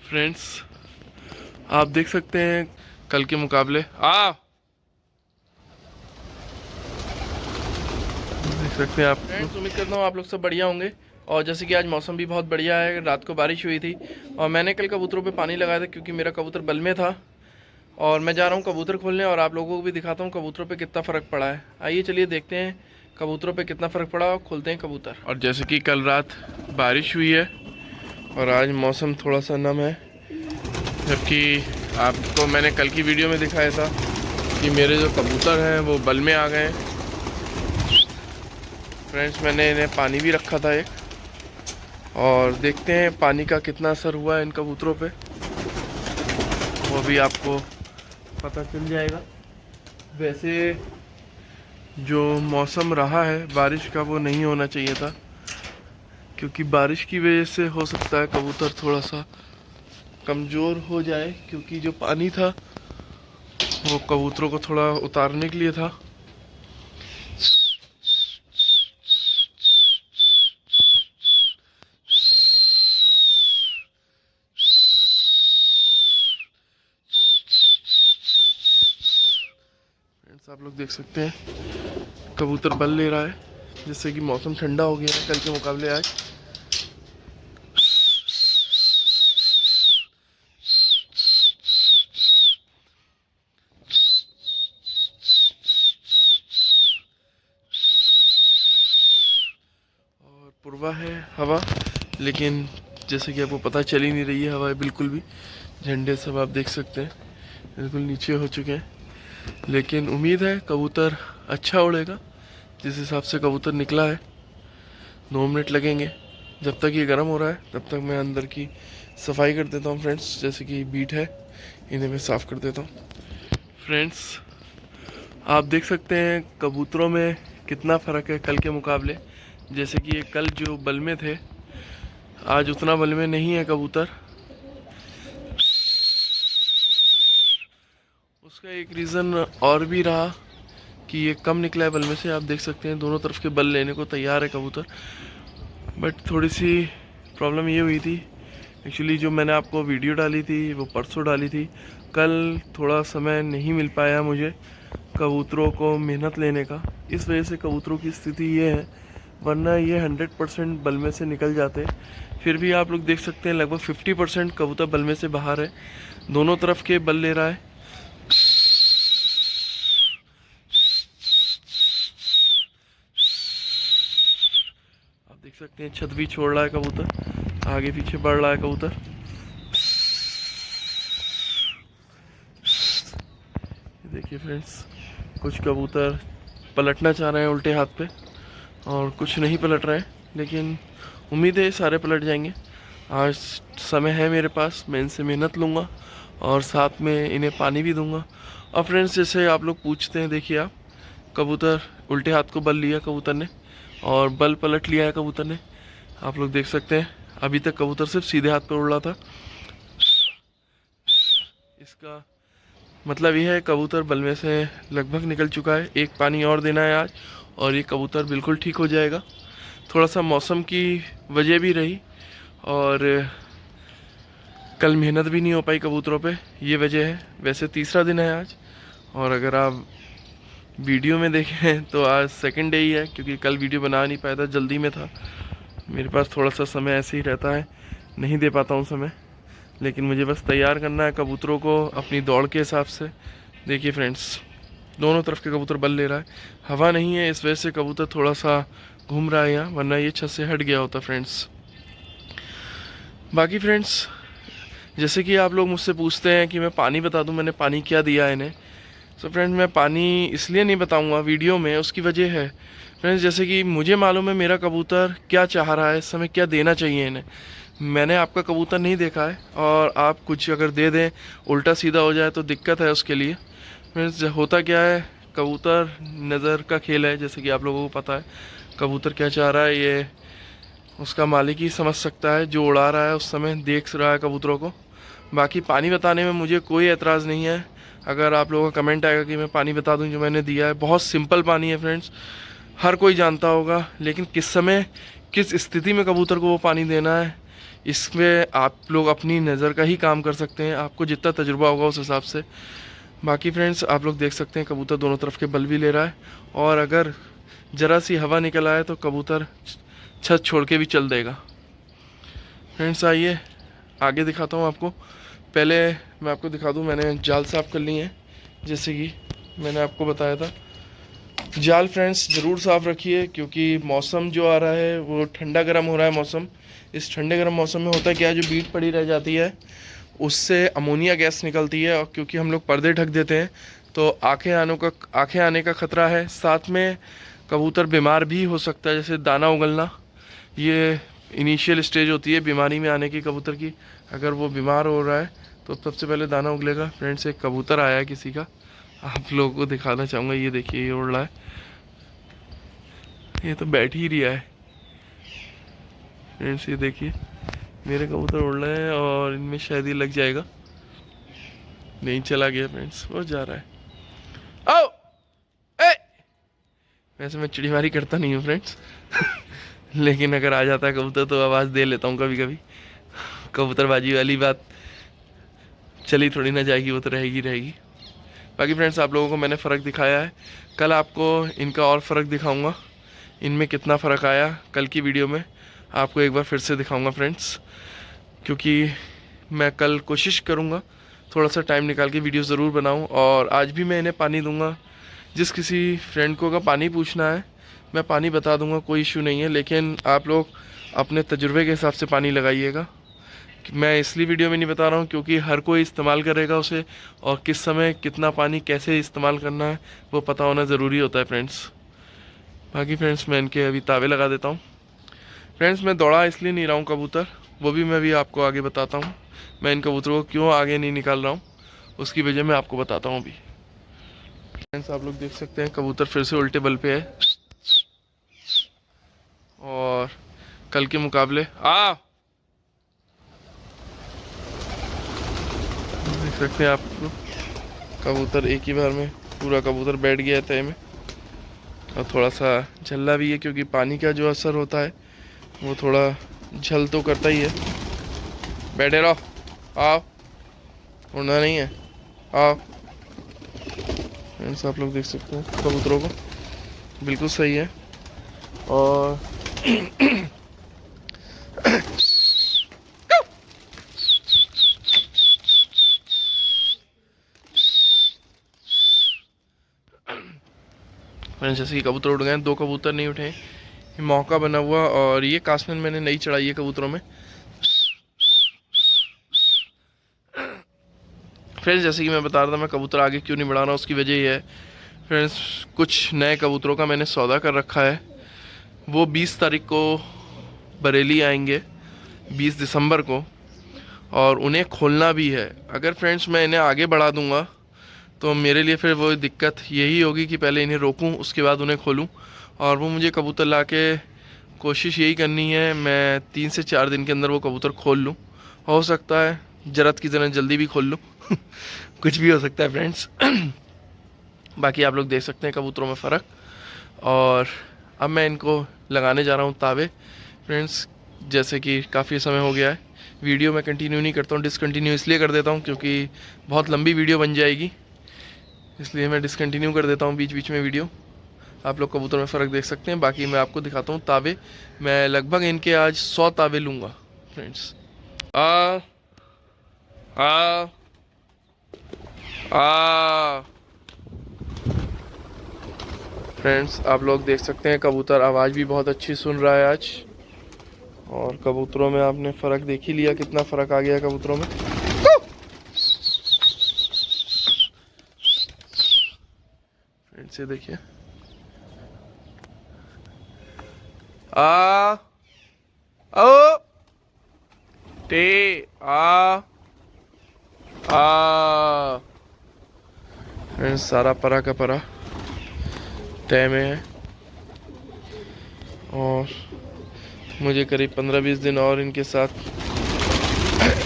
Friends, आप देख सकते हैं कल के मुकाबले देख सकते हैं आप फ्रेंड्स। उम्मीद करता हूँ आप लोग सब बढ़िया होंगे। और जैसे कि आज मौसम भी बहुत बढ़िया है, रात को बारिश हुई थी और मैंने कल कबूतरों पे पानी लगाया था क्योंकि मेरा कबूतर बल में था। और मैं जा रहा हूँ कबूतर खोलने और आप लोगों को भी दिखाता हूँ कबूतरों पे कितना फ़र्क पड़ा है। आइए चलिए देखते हैं कबूतरों पे कितना फ़र्क पड़ा और खोलते हैं कबूतर। और जैसे कि कल रात बारिश हुई है और आज मौसम थोड़ा सा नम है, जबकि आपको मैंने कल की वीडियो में दिखाया था कि मेरे जो कबूतर हैं वो बल में आ गए। फ्रेंड्स, मैंने इन्हें पानी भी रखा था एक, और देखते हैं पानी का कितना असर हुआ है इन कबूतरों पे, वो भी आपको पता चल जाएगा। वैसे जो मौसम रहा है बारिश का वो नहीं होना चाहिए था, क्योंकि बारिश की वजह से हो सकता है कबूतर थोड़ा सा कमज़ोर हो जाए, क्योंकि जो पानी था वो कबूतरों को थोड़ा उतारने के लिए था। फ्रेंड्स, आप लोग देख सकते हैं कबूतर बल ले रहा है, जिससे कि मौसम ठंडा हो गया है कल के मुकाबले आज। और पूर्वा है हवा, लेकिन जैसे कि आपको पता चल ही नहीं रही है हवा बिल्कुल भी। झंडे सब आप देख सकते हैं बिल्कुल नीचे हो चुके हैं, लेकिन उम्मीद है कबूतर अच्छा उड़ेगा। जिस हिसाब से कबूतर निकला है 9 मिनट लगेंगे। जब तक ये गर्म हो रहा है तब तक मैं अंदर की सफाई कर देता हूँ फ्रेंड्स। जैसे कि बीट है, इन्हें मैं साफ़ कर देता हूँ। फ्रेंड्स, आप देख सकते हैं कबूतरों में कितना फ़र्क है कल के मुकाबले। जैसे कि ये कल जो बल में थे, आज उतना बल में नहीं है कबूतर। उसका एक रीज़न और भी रहा कि ये कम निकला है बल में से। आप देख सकते हैं दोनों तरफ के बल लेने को तैयार है कबूतर, बट थोड़ी सी प्रॉब्लम ये हुई थी। एक्चुअली जो मैंने आपको वीडियो डाली थी वो परसों डाली थी, कल थोड़ा समय नहीं मिल पाया मुझे कबूतरों को मेहनत लेने का। इस वजह से कबूतरों की स्थिति ये है, वरना ये 100% बल में से निकल जाते। फिर भी आप लोग देख सकते हैं लगभग 50% कबूतर बल में से बाहर है। दोनों तरफ के बल ले रहा है। आप देख सकते हैं छत भी छोड़ रहा है कबूतर, आगे पीछे बढ़ रहा है कबूतर। देखिए फ्रेंड्स, कुछ कबूतर पलटना चाह रहे हैं उल्टे हाथ पे और कुछ नहीं पलट रहे हैं, लेकिन उम्मीद है सारे पलट जाएंगे। आज समय है मेरे पास, मैं इनसे मेहनत लूँगा और साथ में इन्हें पानी भी दूंगा। और फ्रेंड्स, जैसे आप लोग पूछते हैं, देखिए आप, कबूतर उल्टे हाथ को बल लिया कबूतर ने और बल पलट लिया है कबूतर ने। आप लोग देख सकते हैं अभी तक कबूतर सिर्फ सीधे हाथ पे उड़ रहा था। इसका मतलब यह है कबूतर बल में से लगभग निकल चुका है। एक पानी और देना है आज और ये कबूतर बिल्कुल ठीक हो जाएगा। थोड़ा सा मौसम की वजह भी रही और कल मेहनत भी नहीं हो पाई कबूतरों पे, ये वजह है। वैसे तीसरा दिन है आज, और अगर आप वीडियो में देखें तो आज सेकंड डे ही है, क्योंकि कल वीडियो बना नहीं पाया था, जल्दी में था। मेरे पास थोड़ा सा समय ऐसे ही रहता है, नहीं दे पाता हूँ समय, लेकिन मुझे बस तैयार करना है कबूतरों को अपनी दौड़ के हिसाब से। देखिए फ्रेंड्स, दोनों तरफ के कबूतर बल ले रहा है। हवा नहीं है, इस वजह से कबूतर थोड़ा सा घूम रहा है यहाँ, वरना ये छत से हट गया होता फ्रेंड्स। बाकी फ्रेंड्स, जैसे कि आप लोग मुझसे पूछते हैं कि मैं पानी बता दूं मैंने पानी क्या दिया है इन्हें। सो फ्रेंड्स, मैं पानी इसलिए नहीं बताऊंगा वीडियो में, उसकी वजह है फ्रेंड्स, जैसे कि मुझे मालूम है मेरा कबूतर क्या चाह रहा है, इस समय क्या देना चाहिए इन्हें। मैंने आपका कबूतर नहीं देखा है, और आप कुछ अगर दे दें उल्टा सीधा हो जाए तो दिक्कत है उसके लिए। फ्रेंड्स, होता क्या है, कबूतर नज़र का खेल है, जैसे कि आप लोगों को पता है। कबूतर क्या चाह रहा है ये उसका मालिक ही समझ सकता है, जो उड़ा रहा है उस समय देख रहा है कबूतरों को। बाकी पानी बताने में मुझे कोई एतराज़ नहीं है। अगर आप लोगों का कमेंट आएगा कि मैं पानी बता दूं जो मैंने दिया है, बहुत सिंपल पानी है फ्रेंड्स, हर कोई जानता होगा। लेकिन किस समय किस स्थिति में कबूतर को वो पानी देना है, इसमें आप लोग अपनी नज़र का ही काम कर सकते हैं, आपको जितना तजुर्बा होगा उस हिसाब से। बाकी फ्रेंड्स आप लोग देख सकते हैं कबूतर दोनों तरफ के बल भी ले रहा है, और अगर ज़रा सी हवा निकल आए तो कबूतर छत छोड़ के भी चल देगा। फ्रेंड्स आइए आगे दिखाता हूँ आपको। पहले मैं आपको दिखा दूँ, मैंने जाल साफ़ कर ली है जैसे कि मैंने आपको बताया था। जाल फ्रेंड्स ज़रूर साफ़ रखिए, क्योंकि मौसम जो आ रहा है वो ठंडा गर्म हो रहा है मौसम। इस ठंडे गर्म मौसम में होता है क्या है, जो बीट पड़ी रह जाती है उससे अमोनिया गैस निकलती है, और क्योंकि हम लोग पर्दे ढक देते हैं तो आँखें आने का ख़तरा है। साथ में कबूतर बीमार भी हो सकता है, जैसे दाना उगलना, ये इनिशियल स्टेज होती है बीमारी में आने की कबूतर की। अगर वो बीमार हो रहा है तो सबसे पहले दाना उगलेगा। फ्रेंड्स एक कबूतर आया है किसी का, आप लोगों को दिखाना चाहूँगा। ये देखिए ये उड़ रहा है, ये तो बैठ ही रिया है। फ्रेंड्स ये देखिए मेरे कबूतर उड़ रहे हैं और इनमें शायद ही लग जाएगा। नहीं चला गया फ्रेंड्स, वो जा रहा है। आओ ए! वैसे मैं चिड़ीमारी करता नहीं हूँ फ्रेंड्स लेकिन अगर आ जाता है कबूतर तो आवाज़ दे लेता हूँ कभी कभी। कबूतरबाजी वाली बात चली थोड़ी ना जाएगी, वो तो रहेगी रहेगी। बाकी फ्रेंड्स आप लोगों को मैंने फ़र्क दिखाया है, कल आपको इनका और फ़र्क दिखाऊंगा, इनमें कितना फ़र्क आया कल की वीडियो में आपको एक बार फिर से दिखाऊंगा फ्रेंड्स। क्योंकि मैं कल कोशिश करूंगा थोड़ा सा टाइम निकाल के वीडियो ज़रूर बनाऊं, और आज भी मैं इन्हें पानी दूंगा। जिस किसी फ्रेंड को अगर पानी पूछना है मैं पानी बता दूंगा, कोई इशू नहीं है, लेकिन आप लोग अपने तजुर्बे के हिसाब से पानी लगाइएगा। मैं इसलिए वीडियो में नहीं बता रहा हूँ क्योंकि हर कोई इस्तेमाल करेगा उसे, और किस समय कितना पानी कैसे इस्तेमाल करना है वो पता होना ज़रूरी होता है फ्रेंड्स। बाकी फ्रेंड्स मैं इनके अभी तावे लगा देता हूँ। फ्रेंड्स मैं दौड़ा इसलिए नहीं रहा हूँ कबूतर, वो भी मैं भी आपको आगे बताता हूँ। मैं इन कबूतरों को क्यों आगे नहीं निकाल रहा हूँ उसकी वजह मैं आपको बताता हूँ अभी। फ्रेंड्स आप लोग देख सकते हैं कबूतर फिर से उल्टे बल पे है, और कल के मुकाबले देख सकते हैं आप कबूतर एक ही बार में पूरा कबूतर बैठ गया है तय में, और थोड़ा सा झल्ला भी है क्योंकि पानी का जो असर होता है वो थोड़ा झल तो करता ही है। बैठे रहो, आओ, उड़ना नहीं है, आओ। फ्रेंड्स आप लोग देख सकते हैं कबूतरों को बिल्कुल सही है। और फ्रेंड्स जैसे कि कबूतर उड़ गए, दो कबूतर नहीं उठे, ये मौका बना हुआ, और ये कास्टन मैंने नई चढ़ाई है कबूतरों में। फ्रेंड्स जैसे कि मैं बता रहा था मैं कबूतर आगे क्यों नहीं बढ़ा रहा, उसकी वजह ये है फ्रेंड्स, कुछ नए कबूतरों का मैंने सौदा कर रखा है। वो 20 तारीख को बरेली आएंगे, 20 दिसंबर को, और उन्हें खोलना भी है। अगर फ्रेंड्स मैं इन्हें आगे बढ़ा दूंगा तो मेरे लिए फिर वो दिक्कत यही होगी कि पहले इन्हें रोकूं उसके बाद उन्हें खोलूं, और वो मुझे कबूतर ला के कोशिश यही करनी है मैं 3 से 4 दिन के अंदर वो कबूतर खोल लूं। हो सकता है ज़रूरत की तरह जल्दी भी खोल लूं कुछ भी हो सकता है फ्रेंड्स बाकी आप लोग देख सकते हैं कबूतरों में फ़र्क। और अब मैं इनको लगाने जा रहा हूँ तावे फ्रेंड्स। जैसे कि काफ़ी समय हो गया है वीडियो मैं कंटिन्यू नहीं करता हूँ, डिसकंटिन्यू इसलिए कर देता हूँ क्योंकि बहुत लंबी वीडियो बन जाएगी, इसलिए मैं डिसकंटिन्यू कर देता हूँ बीच बीच में वीडियो। आप लोग कबूतर में फ़र्क देख सकते हैं। बाकी मैं आपको दिखाता हूँ तावे, मैं लगभग इनके आज 100 तावे लूँगा फ्रेंड्स। आ आ आ फ्रेंड्स आप लोग देख सकते हैं कबूतर आवाज़ भी बहुत अच्छी सुन रहा है आज, और कबूतरों में आपने फ़र्क देख ही लिया कितना फ़र्क आ गया कबूतरों में। फ्रेंड्स ये देखिए आ ओ टे आ फ्रेंड्स सारा परा का परा तय में है, और मुझे करीब 15-20 दिन और इनके साथ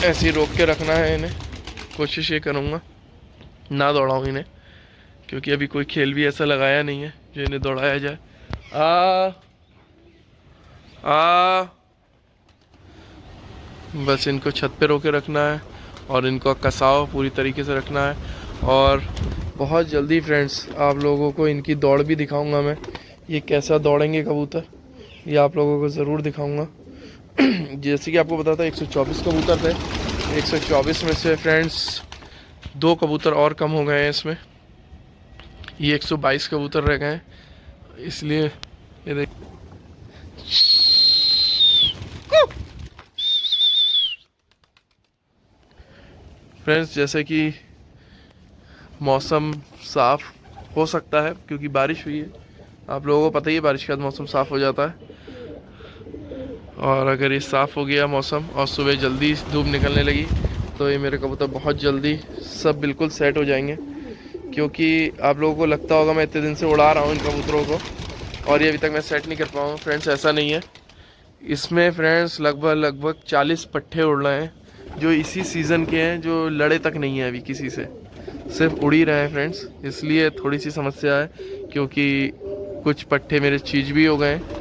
ऐसे ही रोक के रखना है इन्हें। कोशिश ये करूँगा ना दौड़ाऊँ इन्हें, क्योंकि अभी कोई खेल भी ऐसा लगाया नहीं है जो इन्हें दौड़ाया जाए। आ बस इनको छत पे रोके रखना है और इनको कसाव पूरी तरीके से रखना है। और बहुत जल्दी फ्रेंड्स आप लोगों को इनकी दौड़ भी दिखाऊंगा मैं, ये कैसा दौड़ेंगे कबूतर, ये आप लोगों को ज़रूर दिखाऊंगा। जैसे कि आपको पता था 124 कबूतर थे, 124 में से फ्रेंड्स 2 कबूतर और कम हो गए हैं इसमें, ये 122 कबूतर रह गए हैं। इसलिए ये देख फ्रेंड्स, जैसे कि मौसम साफ़ हो सकता है क्योंकि बारिश हुई है, आप लोगों को पता ही है बारिश के बाद मौसम साफ़ हो जाता है। और अगर ये साफ़ हो गया मौसम और सुबह जल्दी धूप निकलने लगी तो ये मेरे कबूतर बहुत जल्दी सब बिल्कुल सेट हो जाएंगे। क्योंकि आप लोगों को लगता होगा मैं इतने दिन से उड़ा रहा हूँ इन कबूतरों को और ये अभी तक मैं सेट नहीं कर पाया हूँ। फ्रेंड्स ऐसा नहीं है, इसमें फ्रेंड्स लगभग 40 पट्ठे उड़ रहे हैं जो इसी सीज़न के हैं, जो लड़े तक नहीं है अभी किसी से, सिर्फ उड़ ही रहे हैं फ्रेंड्स। इसलिए थोड़ी सी समस्या है क्योंकि कुछ पट्ठे मेरे चीज भी हो गए हैं।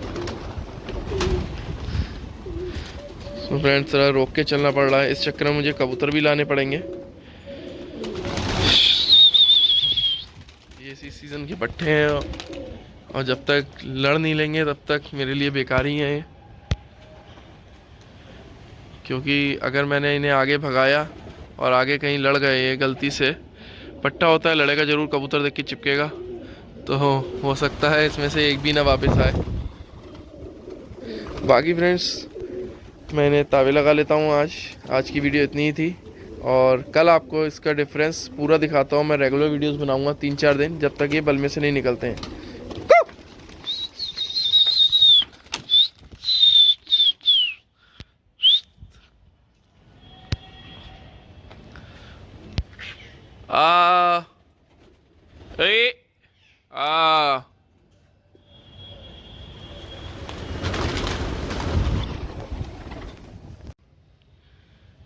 तो फ्रेंड्स थोड़ा रोक के चलना पड़ रहा है, इस चक्कर में मुझे कबूतर भी लाने पड़ेंगे। ये इसी सीज़न के पट्ठे हैं और जब तक लड़ नहीं लेंगे तब तक मेरे लिए बेकार ही हैं। क्योंकि अगर मैंने इन्हें आगे भगाया और आगे कहीं लड़ गए ये गलती से, पट्टा होता है लड़ेगा ज़रूर, कबूतर देख के चिपकेगा, तो हो सकता है इसमें से एक भी ना वापस आए। बाकी फ्रेंड्स मैंने तावे लगा लेता हूँ। आज की वीडियो इतनी ही थी और कल आपको इसका डिफरेंस पूरा दिखाता हूँ। मैं रेगुलर वीडियोस बनाऊँगा 3-4 दिन जब तक ये बल में से नहीं निकलते हैं। आ ए आ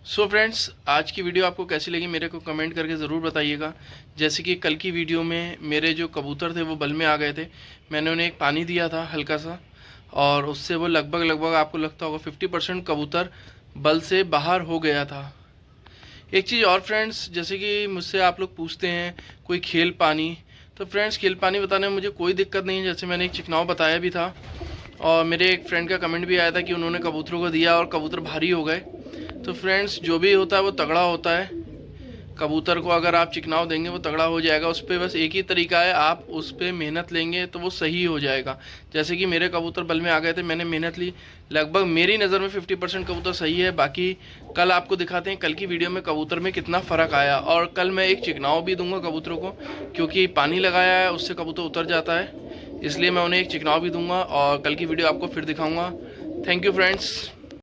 सो फ्रेंड्स आज की वीडियो आपको कैसी लगी मेरे को कमेंट करके ज़रूर बताइएगा। जैसे कि कल की वीडियो में मेरे जो कबूतर थे वो बल में आ गए थे, मैंने उन्हें एक पानी दिया था हल्का सा और उससे वो लगभग आपको लगता होगा 50% कबूतर बल से बाहर हो गया था। एक चीज़ और फ्रेंड्स, जैसे कि मुझसे आप लोग पूछते हैं कोई खेल पानी, तो फ्रेंड्स खेल पानी बताने में मुझे कोई दिक्कत नहीं है। जैसे मैंने एक चिकनाव बताया भी था और मेरे एक फ्रेंड का कमेंट भी आया था कि उन्होंने कबूतरों को दिया और कबूतर भारी हो गए। तो फ्रेंड्स जो भी होता है वो तगड़ा होता है, कबूतर को अगर आप चिकनाव देंगे वो तगड़ा हो जाएगा। उस पर बस एक ही तरीका है, आप उस पर मेहनत लेंगे तो वो सही हो जाएगा। जैसे कि मेरे कबूतर बल में आ गए थे, मैंने मेहनत ली, लगभग मेरी नज़र में 50% कबूतर सही है। बाकी कल आपको दिखाते हैं कल की वीडियो में कबूतर में कितना फ़र्क आया। और कल मैं एक चिकनाव भी दूंगा कबूतरों को, क्योंकि पानी लगाया है उससे कबूतर उतर जाता है, इसलिए मैं उन्हें एक चिकनाव भी दूंगा और कल की वीडियो आपको फिर दिखाऊँगा। Thank you friends.